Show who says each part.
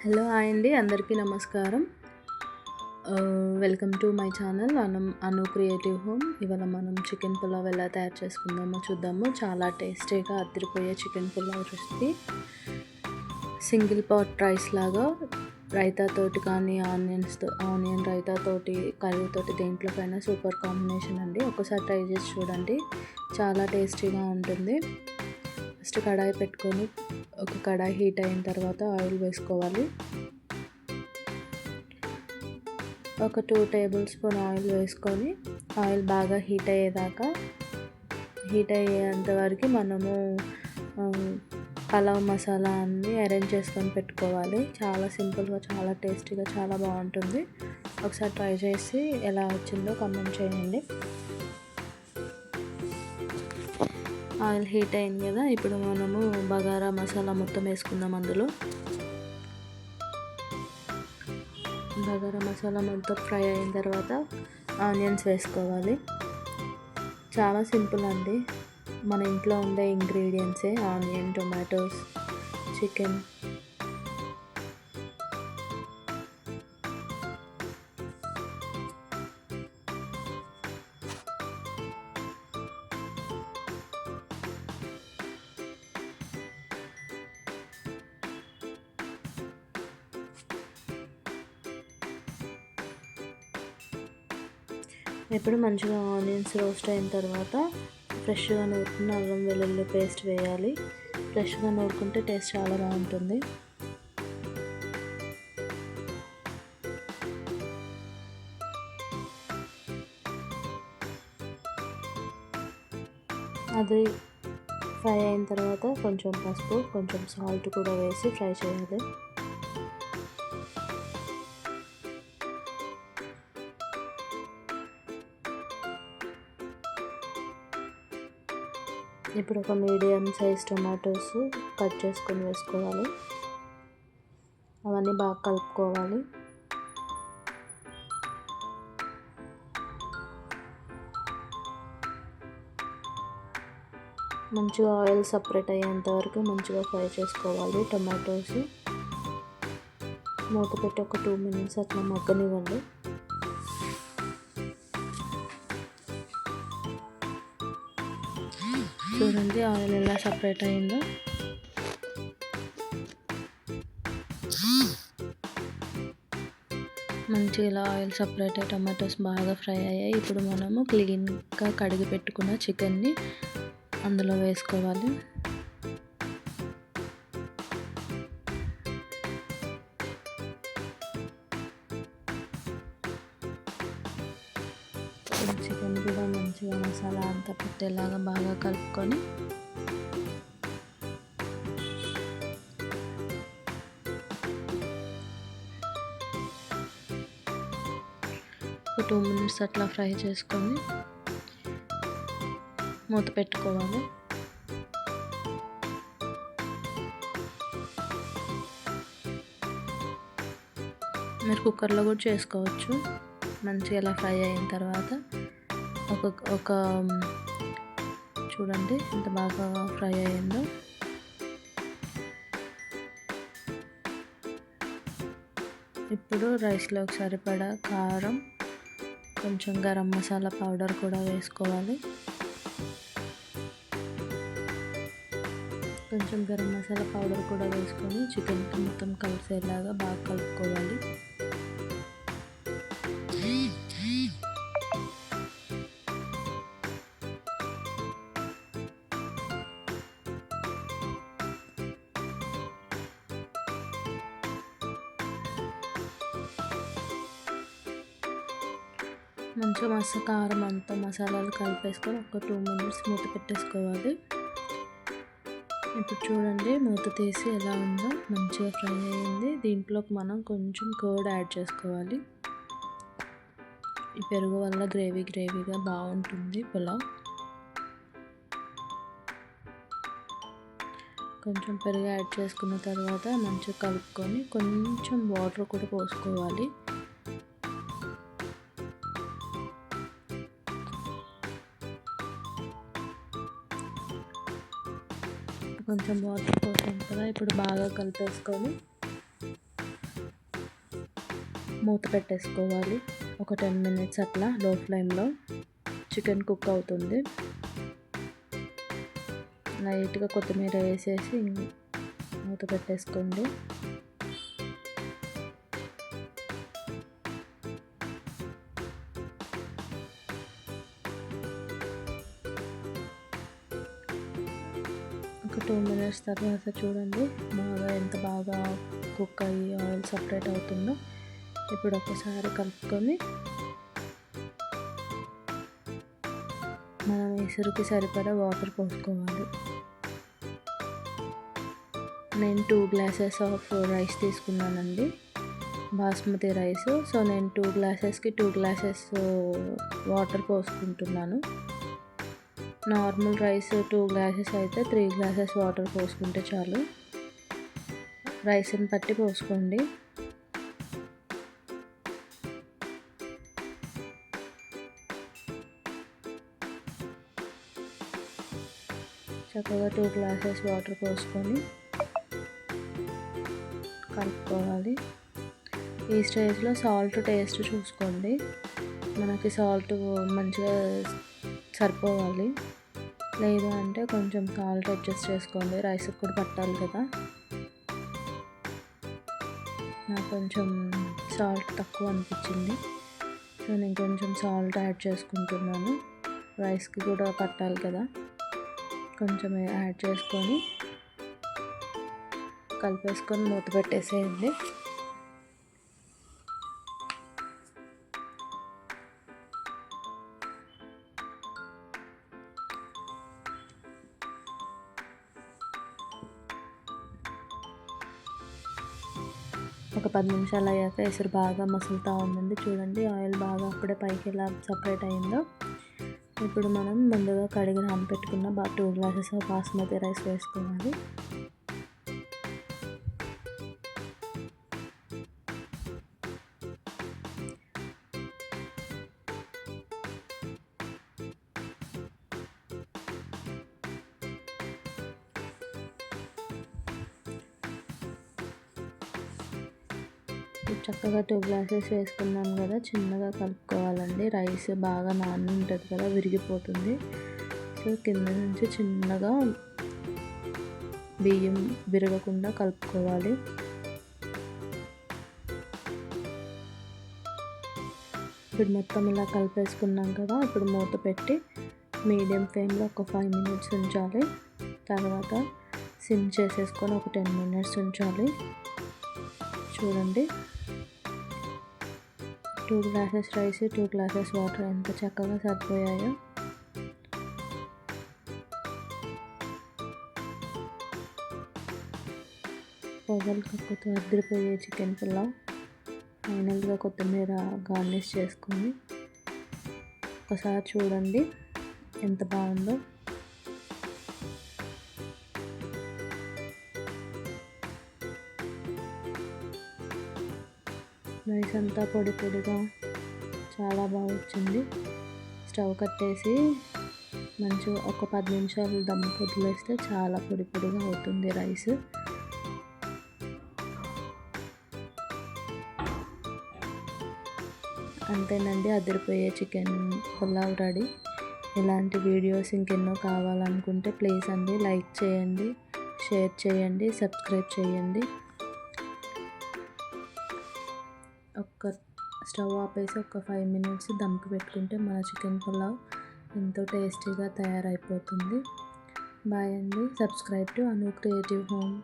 Speaker 1: Hello hi అండి, అందరికీ నమస్కారం. Welcome to my channel Anu creative home. ఇవాళ మనం చికెన్ పులావ్ ఎలా తయారు చేసుకుందామో చూద్దాము. చాలా టేస్టీగా అదిరిపోయే chicken pulao recipe. Single pot rice లాగా రైతాతోటి కానీ ఆనియన్ రైతాతోటి కర్రీతోటి దేంట్లోకైనా సూపర్ కాంబినేషన్ అండి. ఒకసారి ట్రై చేసి చూడండి, చాలా టేస్టీగా ఉంటుంది. ఫస్ట్ కడాయి పెట్టుకొని ఒక కడాయి హీట్ అయిన తర్వాత ఆయిల్ వేసుకోవాలి. ఒక 2 టేబుల్ స్పూన్ ఆయిల్ వేసుకొని ఆయిల్ బాగా హీట్ అయ్యేంత వరకు మనము పలావ్ మసాలా అన్నీ అరేంజ్ చేసుకొని పెట్టుకోవాలి. చాలా సింపుల్గా, చాలా టేస్టీగా, చాలా బాగుంటుంది. ఒకసారి ట్రై చేసి ఎలా వచ్చిందో కామెంట్ చేయండి. ఆయిల్ హీట్ అయింది కదా, ఇప్పుడు మనము బగారా మసాలా మొత్తం వేసుకుందాం. అందులో బగారా మసాలా మొత్తం ఫ్రై అయిన తర్వాత ఆనియన్స్ వేసుకోవాలి. చాలా సింపుల్ అండి, మన ఇంట్లో ఉండే ఇంగ్రీడియంట్సే. Onion, tomatoes, chicken. ఇప్పుడు మంచిగా ఆనియన్స్ రోస్ట్ అయిన తర్వాత ఫ్రెష్గా నూరుకున్న అల్లం వెల్లుల్లి పేస్ట్ వేయాలి. ఫ్రెష్గా నూరుకుంటే టేస్ట్ చాలా బాగుంటుంది. అది ఫ్రై అయిన తర్వాత కొంచెం పసుపు, కొంచెం సాల్ట్ కూడా వేసి ఫ్రై చేయాలి. ఇప్పుడు ఒక మీడియం సైజ్ టొమాటోస్ కట్ చేసుకొని వేసుకోవాలి. అవన్నీ బాగా కలుపుకోవాలి. మంచిగా ఆయిల్ సపరేట్ అయ్యేంత వరకు మంచిగా ఫ్రై చేసుకోవాలి. టొమాటోస్ మూత పెట్టి ఒక 2 మినిట్స్ అట్లా మగ్గనివ్వండి. చూడండి ఆయిల్ ఎలా సపరేట్ అయిందో. మంచిగా ఇలా ఆయిల్ సపరేట్ అయ్యి టమాటోస్ బాగా ఫ్రై అయ్యాయి. ఇప్పుడు మనము క్లీన్గా కడిగి పెట్టుకున్న చికెన్ని అందులో వేసుకోవాలి. చికెన్ కూడా మంచిగా మసాలా అంతా పెట్టేలాగా బాగా కలుపుకొని ఒక 2 మినిట్స్ అట్లా ఫ్రై చేసుకొని మూత పెట్టుకోవాలి. మీరు కుక్కర్లో కూడా చేసుకోవచ్చు. మంచిగా ఇలా ఫ్రై అయిన తర్వాత ఒక చూడండి ఎంత బాగా ఫ్రై అయ్యిందో. ఇప్పుడు రైస్లోకి సరిపడా కారం, కొంచెం గరం మసాలా పౌడర్ కూడా వేసుకోవాలి. కొంచెం గరం మసాలా పౌడర్ కూడా వేసుకొని చికెన్కి మొత్తం కలిసేలాగా బాగా కలుపుకోవాలి. మంచిగా కారం అంతా మసాలాలు కలిపేసుకొని ఒక 2 మినిట్స్ మూత పెట్టేసుకోవాలి. ఇప్పుడు చూడండి మూత తీసి ఎలా ఉందో, మంచిగా ఫ్రై అయ్యింది. దీంట్లోకి మనం కొంచెం కర్డ్ యాడ్ చేసుకోవాలి. ఈ పెరుగు వల్ల గ్రేవీగా బాగుంటుంది పులావ్. కొంచెం పెరుగు యాడ్ చేసుకున్న తర్వాత మంచిగా కలుపుకొని కొంచెం వాటర్ కూడా పోసుకోవాలి. కొంచెం వాటర్ పోసాం కదా, ఇప్పుడు బాగా కలిపేసుకొని మూత పెట్టేసుకోవాలి. ఒక 10 మినిట్స్ అట్లా లో ఫ్లేమ్లో చికెన్ కుక్ అవుతుంది. లైట్గా కొత్తిమీర వేసేసి మూత పెట్టేసుకోండి. ఒక 2 మినిట్స్ తర్వాత చూడండి ఎంత బాగా కుక్ అయ్యి ఆయిల్ సపరేట్ అవుతుందో. ఇప్పుడు ఒకసారి కలుపుకొని మనం ఎసురుకి సరిపడా వాటర్ పోసుకోవాలి. నేను 2 గ్లాసెస్ ఆఫ్ రైస్ తీసుకున్నానండి, బాస్మతి రైస్. సో నేను 2 గ్లాసెస్కి 2 గ్లాసెస్ వాటర్ పోసుకుంటున్నాను. నార్మల్ రైస్ 2 గ్లాసెస్ అయితే 3 గ్లాసెస్ వాటర్ పోసుకుంటే చాలు. రైస్ని బట్టి పోసుకోండి. చక్కగా 2 గ్లాసెస్ వాటర్ పోసుకొని కలుపుకోవాలి. ఈ స్టేజ్లో సాల్ట్ టేస్ట్ చూసుకోండి. మనకి సాల్ట్ మంచిగా సరిపోవాలి. లేదు అంటే కొంచెం సాల్ట్ అడ్జస్ట్ చేసుకోండి, రైస్కి కూడా పట్టాలి కదా. నాకు కొంచెం సాల్ట్ తక్కువ అనిపించింది, సో నేను కొంచెం సాల్ట్ యాడ్ చేసుకుంటున్నాను. రైస్కి కూడా పట్టాలి కదా, కొంచెం యాడ్ చేసుకొని కలిపేసుకొని మూత పెట్టేసేయండి. ఒక 10 నిమిషాలు అయ్యాక ఎసురు బాగా మసులుతూ ఉందండి. చూడండి ఆయిల్ బాగా అప్పుడే పైకి ఎలా సపరేట్ అయిందో. ఇప్పుడు మనం ముందుగా కడిగి నానబెట్టుకున్న 2 గ్లాసెస్ బాస్మతి రైస్ వేసుకోవాలి. చక్కగా 2 గ్లాసెస్ వేసుకున్నాం కదా, చిన్నగా కలుపుకోవాలండి. రైస్ బాగా నాని ఉంటుంది కదా, విరిగిపోతుంది. సో కింద నుంచి చిన్నగా బియ్యం విరగకుండా కలుపుకోవాలి. ఇప్పుడు మొత్తం ఇలా కలిపేసుకున్నాం కదా, ఇప్పుడు మూత పెట్టి మీడియం ఫ్లేమ్లో ఒక 5 మినిట్స్ ఉంచాలి. తర్వాత సిమ్ చేసేసుకొని ఒక 10 మినిట్స్ ఉంచాలి. చూడండి 2 గ్లాసెస్ రైస్ 2 గ్లాసెస్ వాటర్ ఎంత చక్కగా సరిపోయాయో. పొగలు కక్కుతూ అద్దరిపోయే చికెన్ పులావ్. ఫైనల్గా కొత్తిమీర గార్నిష్ చేసుకొని ఒకసారి చూడండి ఎంత బాగుందో. రైస్ అంతా పొడి పొడిగా చాలా బాగా వచ్చింది. స్టవ్ కట్టేసి మంచిగా ఒక 10 నిమిషాలు దమ్ వదిలేస్తే చాలా పొడి పొడిగా అవుతుంది రైస్. అంతేనండి, అదిరిపోయే చికెన్ పులావ్ రెడీ. ఇలాంటి వీడియోస్ ఇంకెన్నో కావాలనుకుంటే ప్లీజ్ అండి లైక్ చేయండి, షేర్ చేయండి, సబ్స్క్రైబ్ చేయండి. స్టవ్ ఆపేసి ఒక 5 మినిట్స్ దమ్కి పెట్టుకుంటే మన చికెన్ పులావ్ ఎంతో టేస్టీగా తయారైపోతుంది. బాయ్ అండి. Subscribe to Anu creative home.